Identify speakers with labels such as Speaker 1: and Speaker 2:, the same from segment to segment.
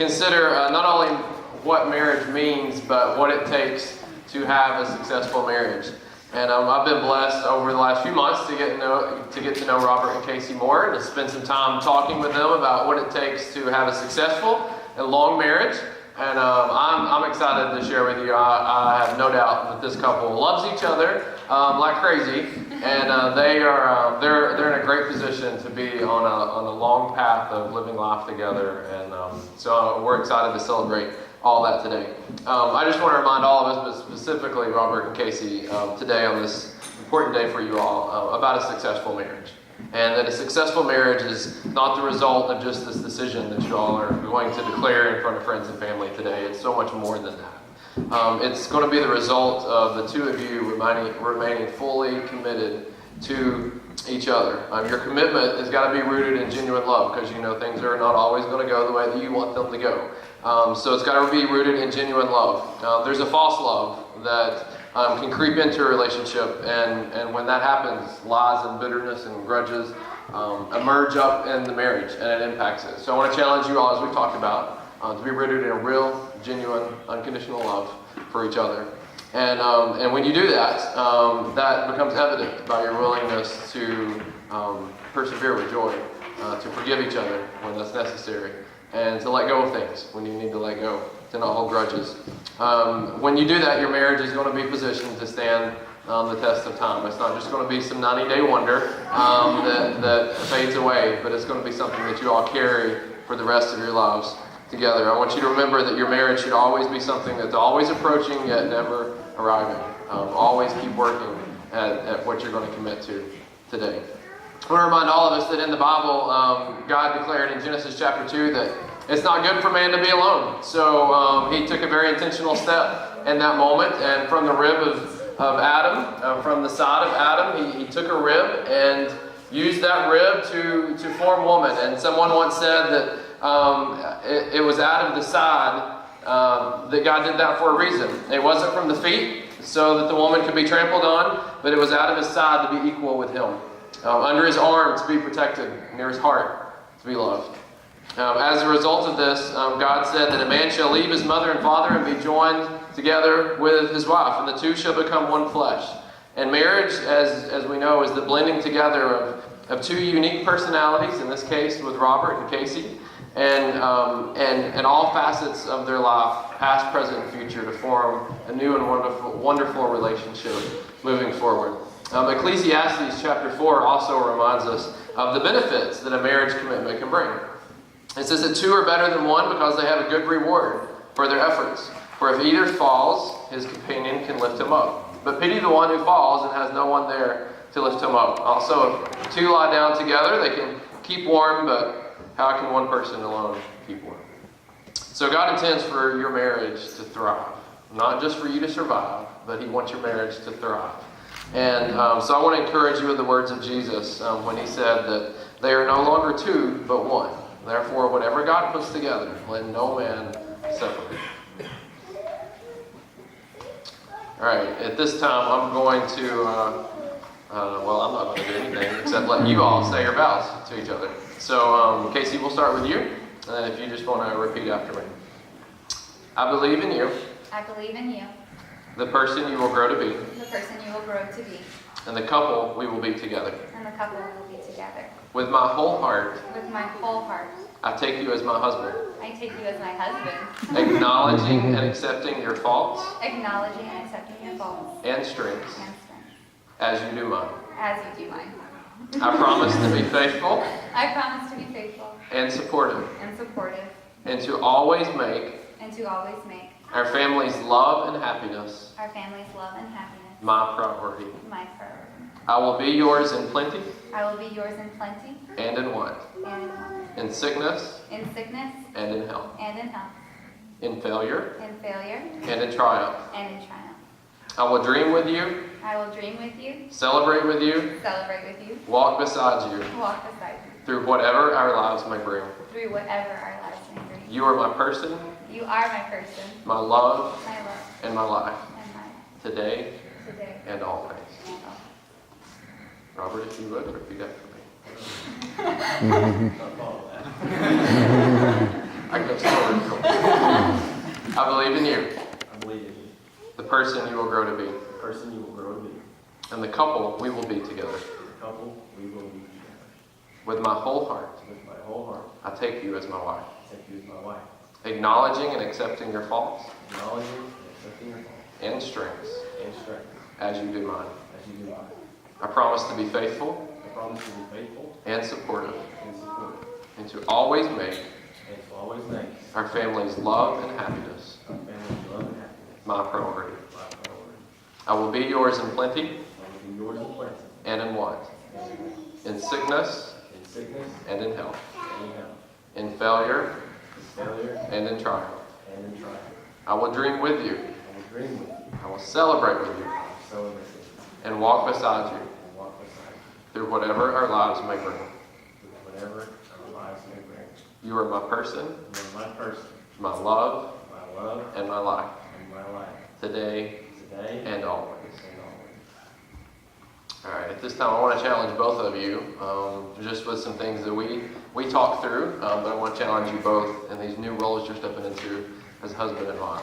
Speaker 1: consider not only what marriage means, but what it takes to have a successful marriage. And I've been blessed over the last few months to get to know Robert and Casey more, and to spend some time talking with them about what it takes to have a successful and long marriage. And I'm excited to share with you. I have no doubt that this couple loves each other like crazy, and they're in a great position to be on a long path of living life together. And so we're excited to celebrate all that today. I just want to remind all of us, but specifically Robert and Casey, today on this important day for you all, about a successful marriage. And that a successful marriage is not the result of just this decision that you all are going to declare in front of friends and family today. It's so much more than that. It's going to be the result of the two of you remaining fully committed to each other. Your commitment has got to be rooted in genuine love, because you know things are not always going to go the way that you want them to go. So it's got to be rooted in genuine love. There's a false love that can creep into a relationship, and when that happens, lies and bitterness and grudges emerge up in the marriage, and it impacts it. So I want to challenge you all, as we talked about, to be rooted in a real, genuine, unconditional love for each other. And when you do that, that becomes evident by your willingness to persevere with joy, to forgive each other when that's necessary, and to let go of things when you need to let go, to not hold grudges. When you do that, your marriage is going to be positioned to stand the test of time. It's not just going to be some 90-day wonder that fades away, but it's going to be something that you all carry for the rest of your lives together. I want you to remember that your marriage should always be something that's always approaching yet never arriving. Always keep working at what you're going to commit to today. I want to remind all of us that in the Bible, God declared in Genesis chapter 2 that it's not good for man to be alone. So he took a very intentional step in that moment, and from the rib of Adam, from the side of Adam, he took a rib and used that rib to form woman. And someone once said that it was out of the side that God did that for a reason. It wasn't from the feet so that the woman could be trampled on, but it was out of his side to be equal with him. Under his arm to be protected, near his heart to be loved. As a result of this, God said that a man shall leave his mother and father and be joined together with his wife, and the two shall become one flesh. And marriage, as we know, is the blending together of two unique personalities, in this case with Robert and Casey, and all facets of their life, past, present, and future, to form a new and wonderful relationship moving forward. Ecclesiastes chapter 4 also reminds us of the benefits that a marriage commitment can bring. It says that two are better than one because they have a good reward for their efforts. For if either falls, his companion can lift him up. But pity the one who falls and has no one there to lift him up. Also, if two lie down together, they can keep warm, but how can one person alone keep warm? So God intends for your marriage to thrive. Not just for you to survive, but he wants your marriage to thrive. And so I want to encourage you with the words of Jesus when he said that they are no longer two, but one. Therefore, whatever God puts together, let no man separate. All right, at this time, I'm going to, I'm not going to do anything except let you all say your vows to each other. So, Casey, we'll start with you, and then if you just want to repeat after me. I believe in you.
Speaker 2: I believe in you.
Speaker 1: The person you will grow to be.
Speaker 2: The person you will grow to be.
Speaker 1: And the couple we will be together.
Speaker 2: And the couple will be together.
Speaker 1: With my whole heart.
Speaker 2: With my whole heart.
Speaker 1: I take you as my husband.
Speaker 2: I take you as my husband.
Speaker 1: Acknowledging and accepting your faults.
Speaker 2: Acknowledging and accepting your faults.
Speaker 1: And strengths.
Speaker 2: And strengths.
Speaker 1: As you do mine.
Speaker 2: As you do mine.
Speaker 1: I promise to be faithful.
Speaker 2: I promise to be faithful.
Speaker 1: And supportive.
Speaker 2: And supportive.
Speaker 1: And to always make.
Speaker 2: And to always make.
Speaker 1: Our family's love and happiness.
Speaker 2: Our family's love and happiness.
Speaker 1: My priority.
Speaker 2: My priority.
Speaker 1: I will be yours in plenty.
Speaker 2: I will be yours in plenty.
Speaker 1: And in want.
Speaker 2: And in want.
Speaker 1: In sickness.
Speaker 2: In sickness.
Speaker 1: And in health.
Speaker 2: And in health.
Speaker 1: In failure.
Speaker 2: In failure.
Speaker 1: And in triumph.
Speaker 2: And in triumph.
Speaker 1: I will dream with you.
Speaker 2: I will dream with you.
Speaker 1: Celebrate with you.
Speaker 2: Celebrate with you.
Speaker 1: Walk beside you.
Speaker 2: Walk beside you.
Speaker 1: Through whatever our lives may bring.
Speaker 2: Through whatever our lives may bring.
Speaker 1: You are my person.
Speaker 2: You are my person.
Speaker 1: My love.
Speaker 2: My love.
Speaker 1: And my life.
Speaker 2: And my life.
Speaker 1: Today.
Speaker 2: Today.
Speaker 1: And always.
Speaker 2: And always.
Speaker 1: Robert, if you would, repeat after me. I can go slower. I believe in you,
Speaker 3: I believe in you,
Speaker 1: the person you will grow to be,
Speaker 3: the person you will grow to be,
Speaker 1: and the couple we will be together.
Speaker 3: the couple we will be together.
Speaker 1: With my whole heart,
Speaker 3: With my whole heart,
Speaker 1: I take you as my wife,
Speaker 3: I take you as my wife,
Speaker 1: acknowledging and accepting your faults
Speaker 3: acknowledging and accepting your faults
Speaker 1: and strengths
Speaker 3: and strengths
Speaker 1: as you do mine.
Speaker 3: as you do mine.
Speaker 1: I promise to be faithful
Speaker 3: I promise to be faithful
Speaker 1: and supportive,
Speaker 3: and supportive,
Speaker 1: and to always make
Speaker 3: and to always make
Speaker 1: our family's love and happiness
Speaker 3: our family's love and happiness
Speaker 1: my priority.
Speaker 3: my priority.
Speaker 1: I will be yours in plenty
Speaker 3: I will be yours in plenty
Speaker 1: and in want,
Speaker 3: and in want,
Speaker 1: in sickness
Speaker 3: in sickness
Speaker 1: and in health,
Speaker 3: and in health,
Speaker 1: in failure
Speaker 3: in failure
Speaker 1: and in triumph.
Speaker 3: and in triumph.
Speaker 1: I will dream with you,
Speaker 3: I will dream with you,
Speaker 1: I will celebrate with you,
Speaker 3: I will celebrate with you,
Speaker 1: and walk beside you
Speaker 3: and walk beside you
Speaker 1: through whatever our lives may bring.
Speaker 3: through whatever our lives may bring.
Speaker 1: You are my person,
Speaker 3: You are my person,
Speaker 1: my love,
Speaker 3: my love,
Speaker 1: and my life,
Speaker 3: and my life,
Speaker 1: today
Speaker 3: today
Speaker 1: and always.
Speaker 3: and always.
Speaker 1: All right, at this time I want to challenge both of you just with some things that we talked through, but I want to challenge you both in these new roles you're stepping into as husband and wife.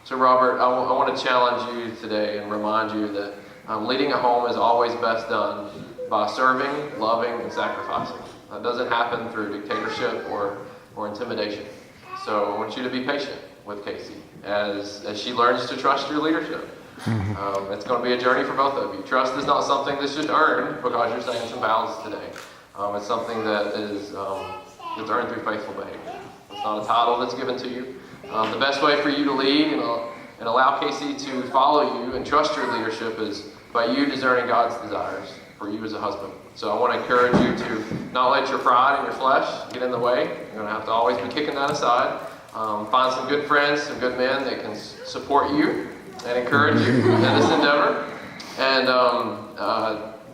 Speaker 1: So Robert, I want to challenge you today and remind you that leading a home is always best done by serving, loving, and sacrificing. That doesn't happen through dictatorship or intimidation. So I want you to be patient with Casey as she learns to trust your leadership. It's going to be a journey for both of you. Trust is not something that's just earned because you're saying some vows today. It's something that is that's earned through faithful behavior. It's not a title that's given to you. The best way for you to lead and allow Casey to follow you and trust your leadership is by you discerning God's desires for you as a husband. So I want to encourage you to not let your pride and your flesh get in the way. You're going to have to always be kicking that aside. Find some good friends, some good men that can support you and encourage you in this endeavor. And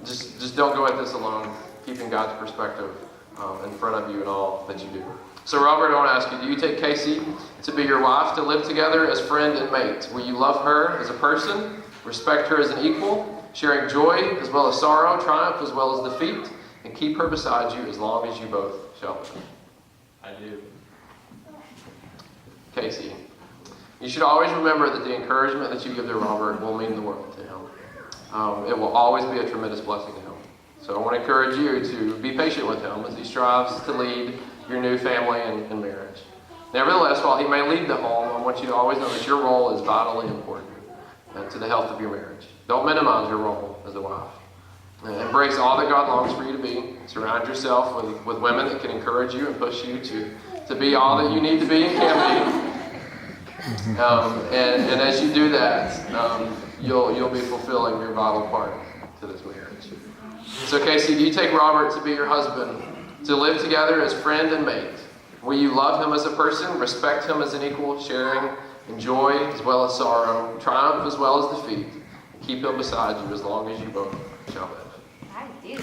Speaker 1: just don't go at this alone, keeping God's perspective in front of you in all that you do. So Robert, I want to ask you, do you take Casey to be your wife, to live together as friend and mate? Will you love her as a person, respect her as an equal, sharing joy as well as sorrow, triumph as well as defeat, and keep her beside you as long as you both shall live?
Speaker 3: I do.
Speaker 1: Casey, you should always remember that the encouragement that you give to Robert will mean the world to him. It will always be a tremendous blessing to him. So I want to encourage you to be patient with him as he strives to lead your new family and marriage. Nevertheless, while he may lead the home, I want you to always know that your role is vitally important to the health of your marriage. Don't minimize your role as a wife. Embrace all that God longs for you to be. Surround yourself with women that can encourage you and push you to be all that you need to be and can be. And as you do that, you'll be fulfilling your vital part to this marriage. So Casey, do you take Robert to be your husband, to live together as friend and mate? Will you love him as a person, respect him as an equal, sharing in joy as well as sorrow, triumph as well as defeat, and keep him beside you as long as you both shall live?
Speaker 2: I do.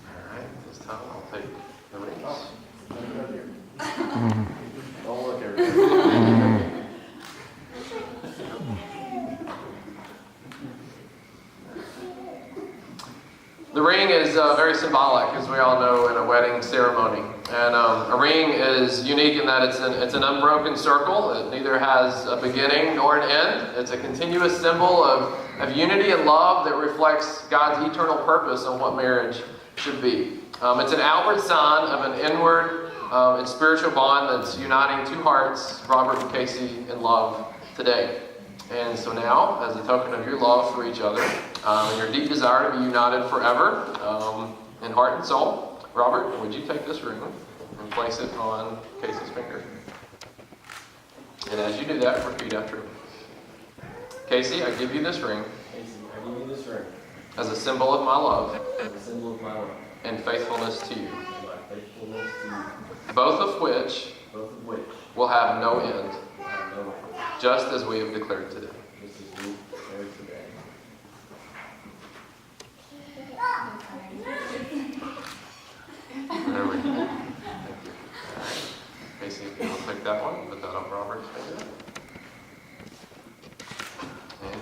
Speaker 1: All right, this time I'll take the rings.
Speaker 3: Don't look everywhere.
Speaker 1: The ring is very symbolic, as we all know, in a wedding ceremony. And a ring is unique in that it's an unbroken circle. It neither has a beginning nor an end. It's a continuous symbol of unity and love that reflects God's eternal purpose on what marriage should be. It's an outward sign of an inward and spiritual bond that's uniting two hearts, Robert and Casey, in love today. And so now, as a token of your love for each other and your deep desire to be united forever in heart and soul, Robert, would you take this ring and place it on Casey's finger? And as you do that, repeat after me. Casey, I give you this ring
Speaker 3: Casey, I give you this ring
Speaker 1: as a symbol of my love
Speaker 3: as a symbol of my love
Speaker 1: and faithfulness to you,
Speaker 3: and my faithfulness to you,
Speaker 1: both of which
Speaker 3: both of which
Speaker 1: will have no end,
Speaker 3: will have no end,
Speaker 1: just as we have declared today.
Speaker 3: just as we declared today.
Speaker 1: There we go. Thank you. All right. Casey, if you'll take that one, put that on Robert's finger. And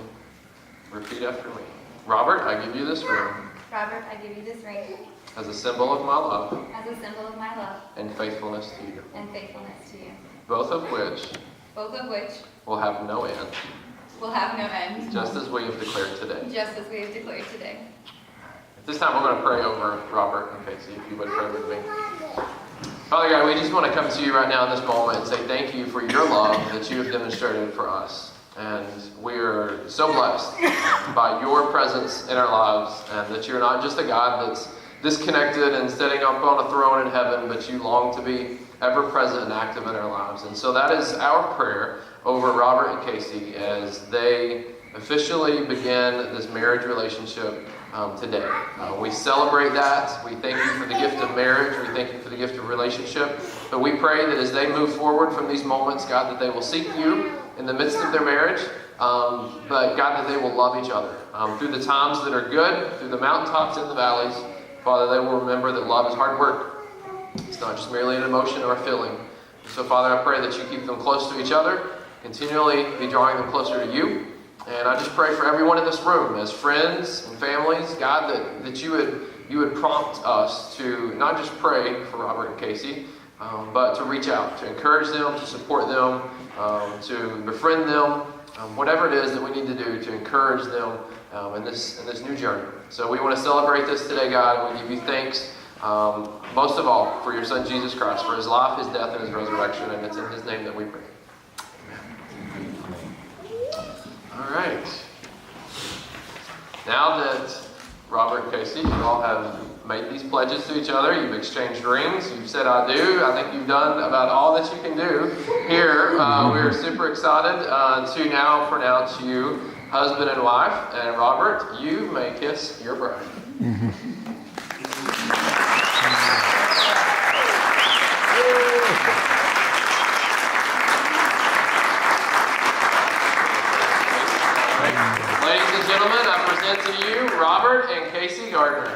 Speaker 1: repeat after me. Robert, I give you this ring
Speaker 2: Robert, I give you this ring
Speaker 1: as a symbol of my love
Speaker 2: as a symbol of my love
Speaker 1: and faithfulness to you,
Speaker 2: and faithfulness to you,
Speaker 1: both of which
Speaker 2: will have no end,
Speaker 1: just as we have declared today.
Speaker 2: just as we have declared today.
Speaker 1: At this time, we're going to pray over Robert and Casey, if you would pray with me. Father God, we just want to come to you right now in this moment and say thank you for your love that you have demonstrated for us. And we are so blessed by your presence in our lives, and that you're not just a God that's disconnected and sitting up on a throne in heaven, but you long to be ever present and active in our lives. And so that is our prayer over Robert and Casey as they officially begin this marriage relationship today. We celebrate that. We thank you for the gift of marriage. We thank you for the gift of relationship. But we pray that as they move forward from these moments, God, that they will seek you in the midst of their marriage, but God, that they will love each other. Through the times that are good, through the mountaintops and the valleys, Father, they will remember that love is hard work. It's not just merely an emotion or a feeling. So, Father, I pray that you keep them close to each other, continually be drawing them closer to you. And I just pray for everyone in this room, as friends and families, God, that you would prompt us to not just pray for Robert and Casey, but to reach out, to encourage them, to support them, to befriend them, whatever it is that we need to do to encourage them in this new journey. So we want to celebrate this today, God. We give you thanks, most of all, for your Son, Jesus Christ, for his life, his death, and his resurrection. And it's in his name that we pray. All right. Now that Robert and Casey, you all have made these pledges to each other, you've exchanged rings, you've said I do. I think you've done about all that you can do here. We're super excited to now pronounce you husband and wife. And Robert, you may kiss your bride. Ladies and gentlemen, I present to you Robert and Casey Gardner.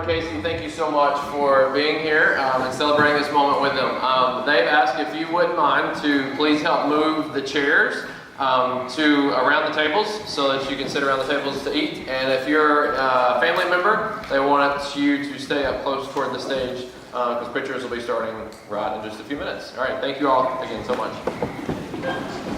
Speaker 1: Casey, thank you so much for being here and celebrating this moment with them. They've asked if you wouldn't mind to please help move the chairs to around the tables so that you can sit around the tables to eat. And if you're a family member, they want you to stay up close toward the stage because pictures will be starting right in just a few minutes. All right, thank you all again so much.